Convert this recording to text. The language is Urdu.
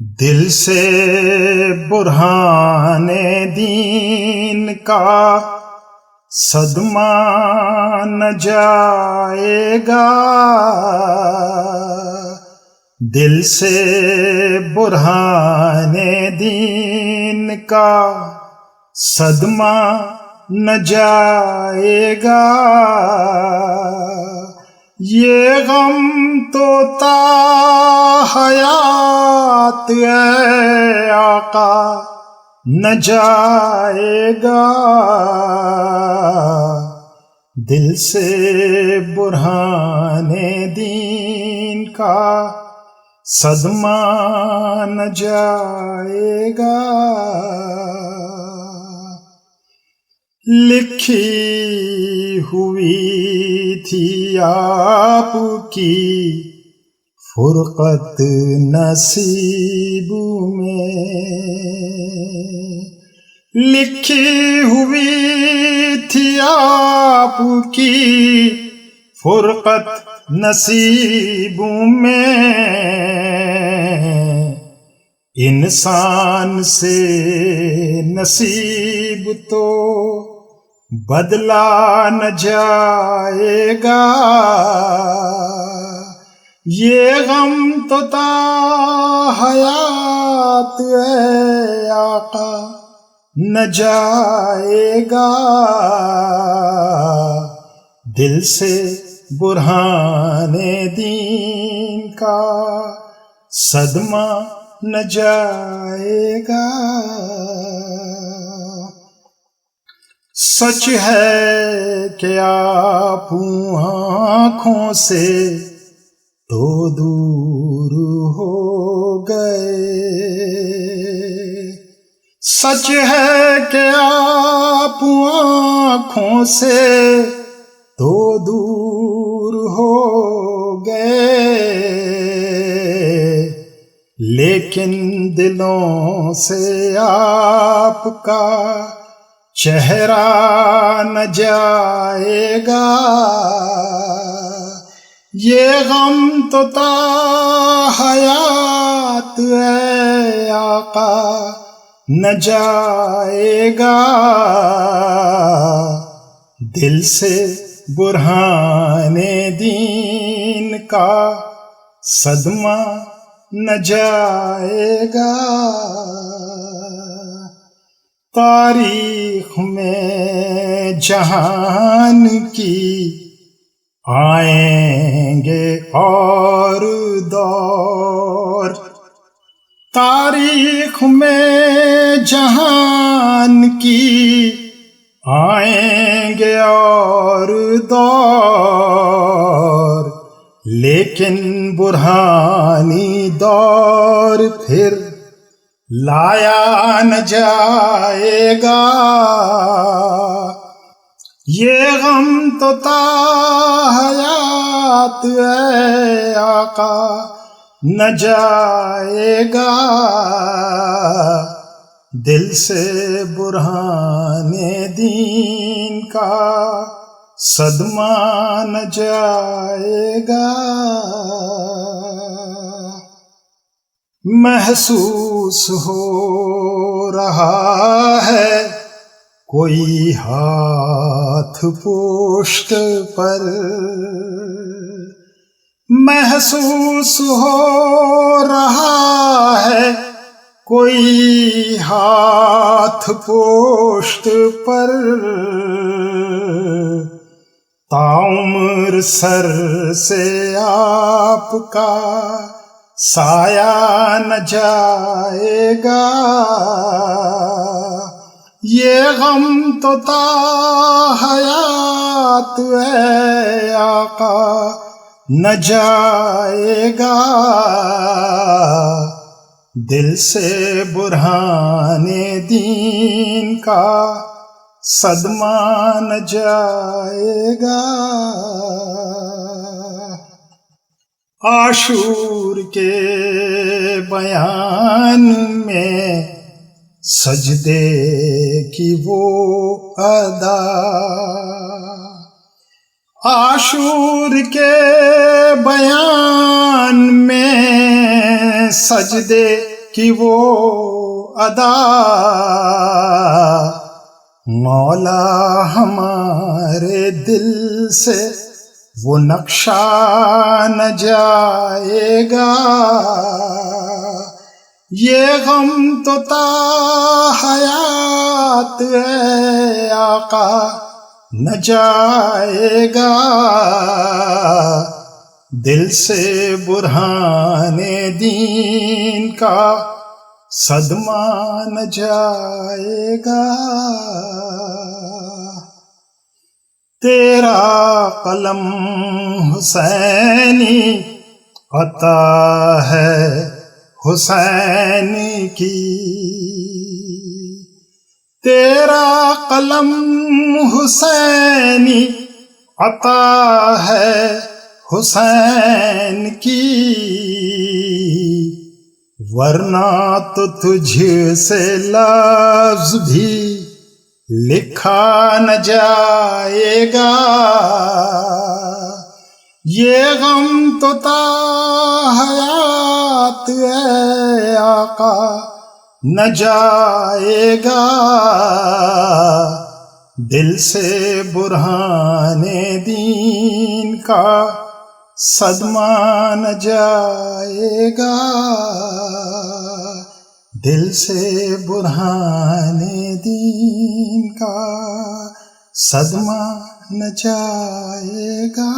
دل سے برہان دین کا صدمہ نہ جائے گا، دل سے برہان دین کا صدمہ نہ جائے گا، یہ غم تو تا حیات اے آقا نہ جائے گا، دل سے برہان دین کا صدمہ نہ جائے گا۔ لکھی ہوئی تھی آپ کی فرقت نصیب میں، لکھی ہوئی تھی آپ کی فرقت نصیب میں، انسان سے نصیب تو بدلا نہ جائے گا، یہ غم تو تا حیات اے آقا نہ جائے گا، دل سے برہان دین کا صدمہ نہ جائے گا۔ سچ ہے کہ آپ آنکھوں سے تو دور ہو گئے، سچ ہے کہ آپ آنکھوں سے تو دور ہو گئے، لیکن دلوں سے آپ کا چہرہ نہ جائے گا، یہ غم تو تا حیات اے آقا نہ جائے گا، دل سے برہان دین کا صدمہ نہ جائے گا۔ تاریخ میں جہان کی آئیں گے اور دور، تاریخ میں جہان کی آئیں گے اور دور، لیکن برہانی دور پھر لایا نہ جائے گا، یہ غم تو تا حیات اے آقا نہ جائے گا، دل سے برہان دین کا صدمہ نہ جائے گا۔ محسوس ہو رہا ہے کوئی ہاتھ پشت پر، محسوس ہو رہا ہے کوئی ہاتھ پشت پر، تاعمر سر سے آپ کا سایہ نہ جائے گا، یہ غم تو تا حیات اے آقا نہ جائے گا، دل سے برہان دین کا صدمہ نہ جائے گا۔ عاشور کے بیان میں سجدے کی وہ ادا، عاشور کے بیان میں سجدے کی وہ ادا، مولا ہمارے دل سے وہ نقشہ نہ جائے گا، یہ غم تو تا حیات ہے آقا نہ جائے گا، دل سے برہان دین کا صدمہ نہ جائے گا، تیرا قلم حسینی عطا ہے حسین کی، تیرا قلم حسینی عطا ہے حسین کی، ورنہ تو تجھ سے لفظ بھی لکھا نہ جائے گا، یہ غم تو تا حیات ہے آقا نہ جائے گا، دل سے برہان دین کا صدمہ نہ جائے گا، دل سے برہان دین کا صدمہ نہ جائے گا۔